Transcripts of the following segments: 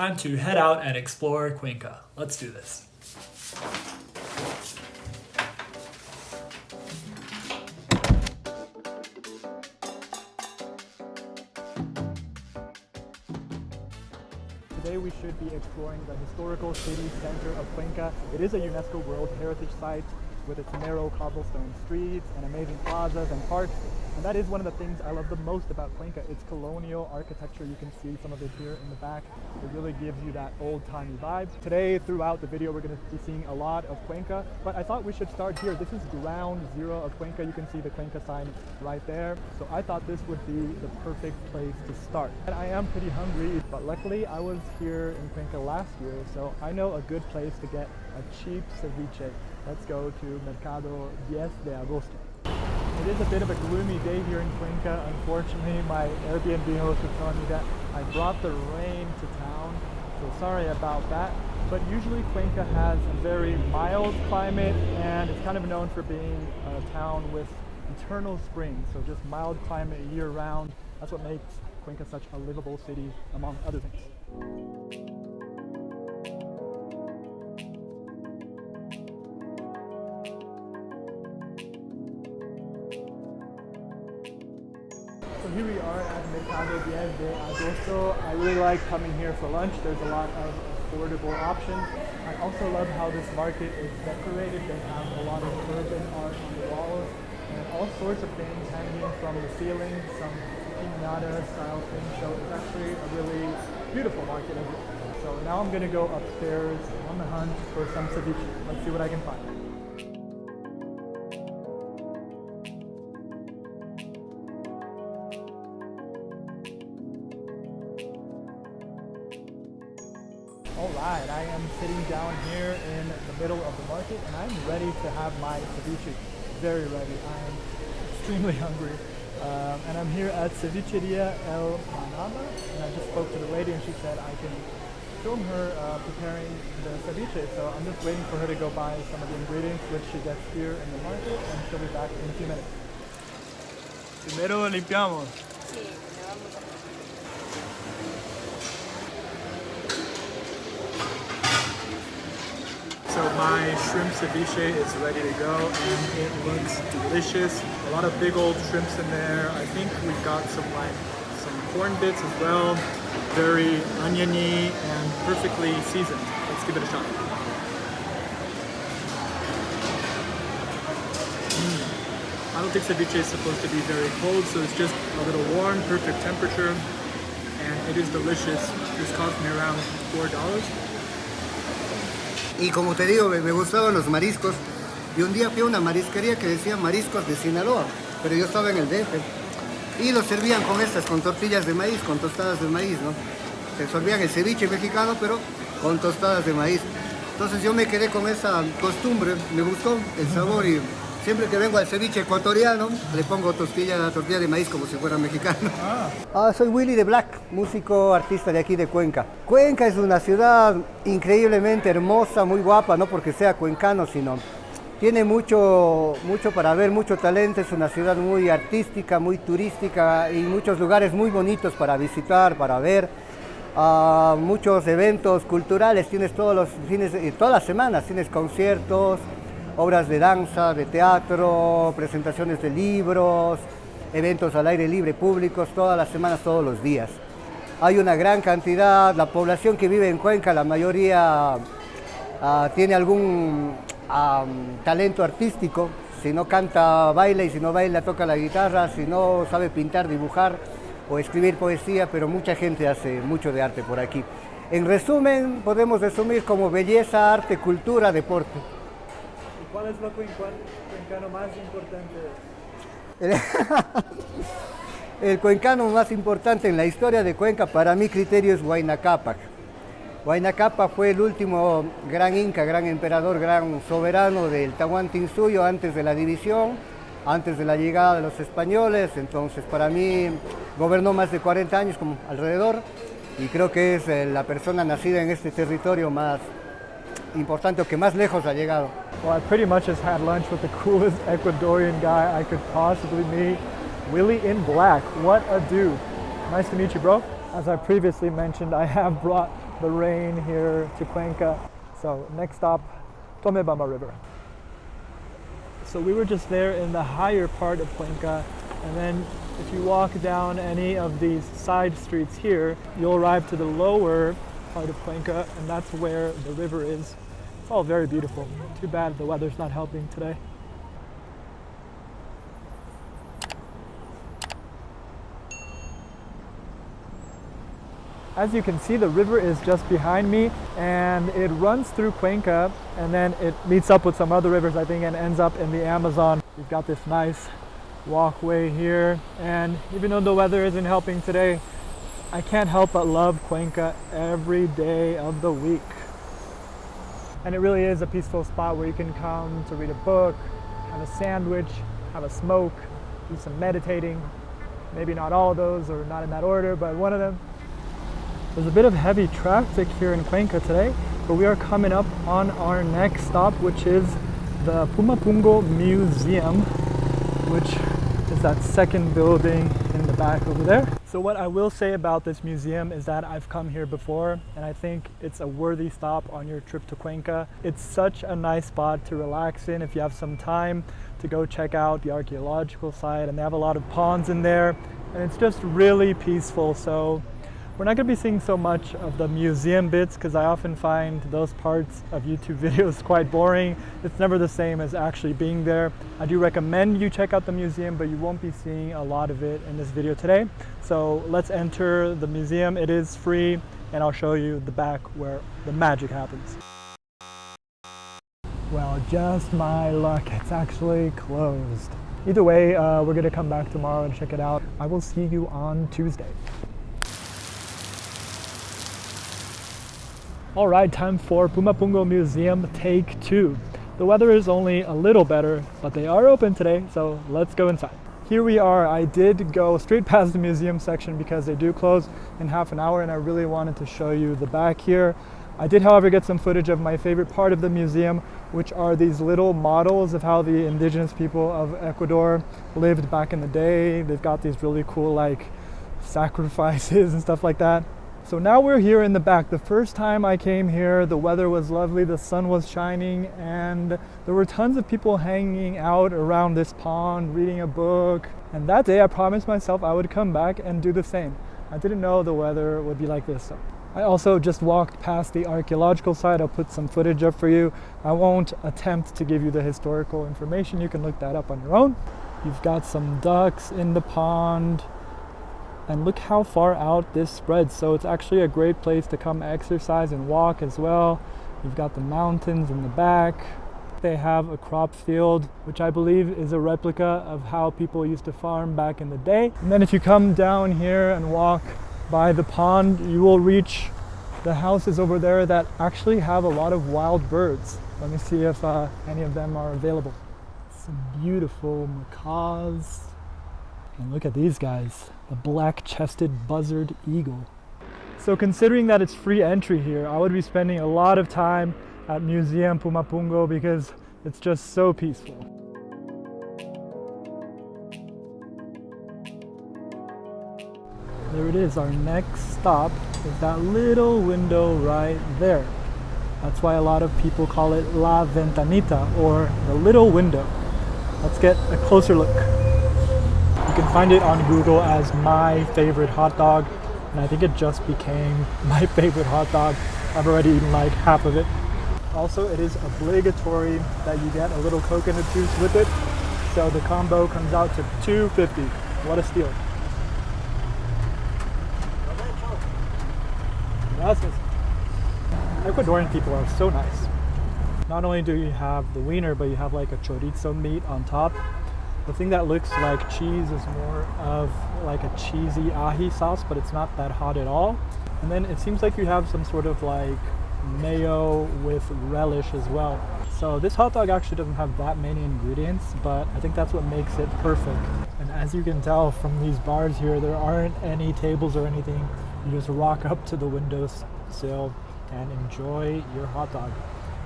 time to head out and explore Cuenca. Let's do this. Today we should be exploring the historical city center of Cuenca. It is a UNESCO World Heritage Site with its narrow cobblestone streets and amazing plazas and parks. And that is one of the things I love the most about Cuenca. It's colonial architecture. You can see some of it here in the back. It really gives you that old-timey vibe. Today, throughout the video, we're going to be seeing a lot of Cuenca, but I thought we should start here. This is ground zero of Cuenca. You can see the Cuenca sign right there. So I thought this would be the perfect place to start. And I am pretty hungry, but luckily I was here in Cuenca last year, so I know a good place to get a cheap ceviche. Let's go to Mercado 10 de Agosto. It is a bit of a gloomy day here in Cuenca. Unfortunately, my Airbnb host was telling me that I brought the rain to town, so sorry about that. But usually Cuenca has a very mild climate, and it's kind of known for being a town with eternal spring, so just mild climate year-round. That's what makes Cuenca such a livable city, among other things. So here we are at Mercado 10 de Agosto. I really like coming here for lunch. There's a lot of affordable options. I also love how this market is decorated. They have a lot of urban art on the walls and all sorts of things hanging from the ceiling, some piñata style things. So it's actually a really beautiful market as well. So now I'm going to go upstairs on the hunt for some ceviche. Let's see what I can find. Alright, I am sitting down here in the middle of the market and I'm ready to have my ceviche. Very ready. I'm extremely hungry. And I'm here at Cevicheria El Manaba, and I just spoke to the lady and she said I can film her preparing the ceviche. So I'm just waiting for her to go buy some of the ingredients which she gets here in the market, and she'll be back in a few minutes. Primero limpiamos. Sí, le vamos a... So my shrimp ceviche is ready to go and it looks delicious. A lot of big old shrimps in there. I think we've got some corn bits as well. Very oniony and perfectly seasoned. Let's give it a shot. I don't think ceviche is supposed to be very cold, so it's just a little warm, perfect temperature, and it is delicious. This cost me around $4. Y como te digo, me gustaban los mariscos. Y un día fui a una marisquería que decía mariscos de Sinaloa, pero yo estaba en el DF. Y los servían con estas, con tortillas de maíz, con tostadas de maíz, ¿no? Se servían el ceviche mexicano, pero con tostadas de maíz. Entonces yo me quedé con esa costumbre, me gustó el sabor y siempre que vengo al ceviche ecuatoriano le pongo tortilla de maíz como si fuera mexicano. Soy Willy de Black, músico, artista de aquí de Cuenca. Cuenca es una ciudad increíblemente hermosa, muy guapa, no porque sea cuencano, sino tiene mucho para ver, mucho talento. Es una ciudad muy artística, muy turística y muchos lugares muy bonitos para visitar, para ver. Muchos eventos culturales, tienes todos los fines, todas las semanas, tienes conciertos, obras de danza, de teatro, presentaciones de libros, eventos al aire libre públicos, todas las semanas, todos los días. Hay una gran cantidad, la población que vive en Cuenca, la mayoría tiene algún talento artístico. Si no canta, baila, y si no baila, toca la guitarra, si no sabe pintar, dibujar o escribir poesía, pero mucha gente hace mucho de arte por aquí. En resumen, podemos resumir como belleza, arte, cultura, deporte. ¿Cuál es lo cuencano más importante? El cuencano más importante en la historia de Cuenca, para mi criterio, es Huayna Cápac. Huayna Cápac fue el último gran inca, gran emperador, gran soberano del Tahuantinsuyo antes de la división, antes de la llegada de los españoles. Entonces, para mí, gobernó más de 40 años como alrededor, y creo que es la persona nacida en este territorio más importante, o que más lejos ha llegado. Well, I pretty much just had lunch with the coolest Ecuadorian guy I could possibly meet, Willy in Black. What a dude. Nice to meet you, bro. As I previously mentioned, I have brought the rain here to Cuenca. So next stop, Tomebamba River. So we were just there in the higher part of Cuenca, and then if you walk down any of these side streets here, you'll arrive to the lower part of Cuenca, and that's where the river is. It's all very beautiful. Too bad the weather's not helping today. As you can see, the river is just behind me, and it runs through Cuenca, and then it meets up with some other rivers, I think, and ends up in the Amazon. We've got this nice walkway here, and even though the weather isn't helping today, I can't help but love Cuenca every day of the week. And it really is a peaceful spot where you can come to read a book, have a sandwich, have a smoke, do some meditating. Maybe not all of those, or not in that order, but one of them. There's a bit of heavy traffic here in Cuenca today, but we are coming up on our next stop, which is the Pumapungo Museum, which is that second building in the back over there. So what I will say about this museum is that I've come here before, and I think it's a worthy stop on your trip to Cuenca. It's such a nice spot to relax in if you have some time to go check out the archaeological site, and they have a lot of ponds in there, and it's just really peaceful. So we're not going to be seeing so much of the museum bits because I often find those parts of YouTube videos quite boring. It's never the same as actually being there. I do recommend you check out the museum, but you won't be seeing a lot of it in this video today. So let's enter the museum. It is free, and I'll show you the back where the magic happens. Well, just my luck, it's actually closed. Either way, we're going to come back tomorrow and check it out. I will see you on Tuesday. All right, time for Pumapungo Museum Take 2. The weather is only a little better, but they are open today, so let's go inside. Here we are. I did go straight past the museum section because they do close in half an hour, and I really wanted to show you the back here. I did, however, get some footage of my favorite part of the museum, which are these little models of how the indigenous people of Ecuador lived back in the day. They've got these really cool like sacrifices and stuff like that. So now we're here in the back. The first time I came here, the weather was lovely, the sun was shining, and there were tons of people hanging out around this pond, reading a book. And that day I promised myself I would come back and do the same. I didn't know the weather would be like this. So I also just walked past the archaeological site. I'll put some footage up for you. I won't attempt to give you the historical information. You can look that up on your own. You've got some ducks in the pond. And look how far out this spreads. So it's actually a great place to come exercise and walk as well. You've got the mountains in the back. They have a crop field, which I believe is a replica of how people used to farm back in the day. And then if you come down here and walk by the pond, you will reach the houses over there that actually have a lot of wild birds. Let me see if any of them are available. Some beautiful macaws. And look at these guys, the black-chested buzzard eagle. So considering that it's free entry here, I would be spending a lot of time at Museum Pumapungo because it's just so peaceful. There it is, our next stop is that little window right there. That's why a lot of people call it La Ventanita, or the little window. Let's get a closer look. You can find it on Google as my favorite hot dog, and I think it just became my favorite hot dog. I've already eaten like half of it. Also, it is obligatory that you get a little coconut juice with it, so the combo comes out to $2.50. What a steal. Gracias. Ecuadorian people are so nice. Not only do you have the wiener, but you have like a chorizo meat on top. The thing that looks like cheese is more of like a cheesy ají sauce, but it's not that hot at all. And then it seems like you have some sort of like mayo with relish as well. So this hot dog actually doesn't have that many ingredients, but I think that's what makes it perfect. And as you can tell from these bars here, there aren't any tables or anything. You just walk up to the windowsill and enjoy your hot dog,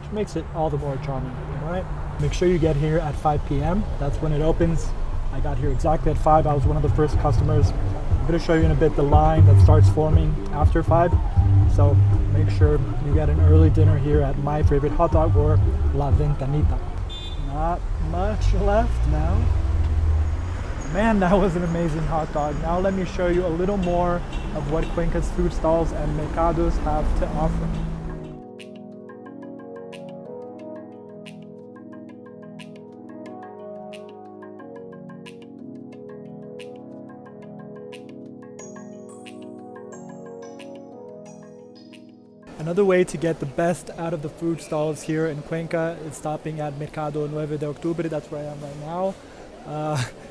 which makes it all the more charming, right? Make sure you get here at 5 p.m. That's when it opens. I got here exactly at 5. I was one of the first customers. I'm going to show you in a bit the line that starts forming after 5. So make sure you get an early dinner here at my favorite hot dog, or La Ventanita. Not much left now. Man, that was an amazing hot dog. Now let me show you a little more of what Cuenca's food stalls and mercados have to offer. Another way to get the best out of the food stalls here in Cuenca is stopping at Mercado Nueve de Octubre. That's where I am right now.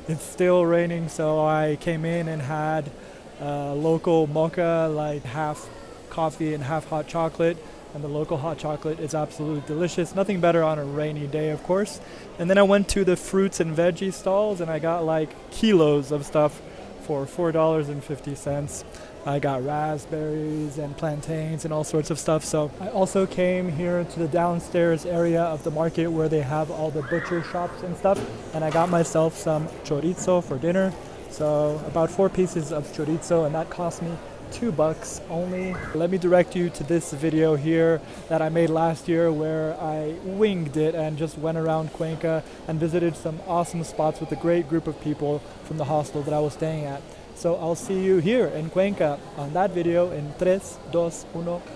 It's still raining, so I came in and had local mocha, like half coffee and half hot chocolate. And the local hot chocolate is absolutely delicious. Nothing better on a rainy day, of course. And then I went to the fruits and veggie stalls and I got like kilos of stuff for $4.50. I got raspberries and plantains and all sorts of stuff. So I also came here to the downstairs area of the market where they have all the butcher shops and stuff. And I got myself some chorizo for dinner. So about 4 pieces of chorizo, and that cost me $2 only. Let me direct you to this video here that I made last year where I winged it and just went around Cuenca and visited some awesome spots with a great group of people from the hostel that I was staying at. So I'll see you here in Cuenca on that video in 3, 2, 1.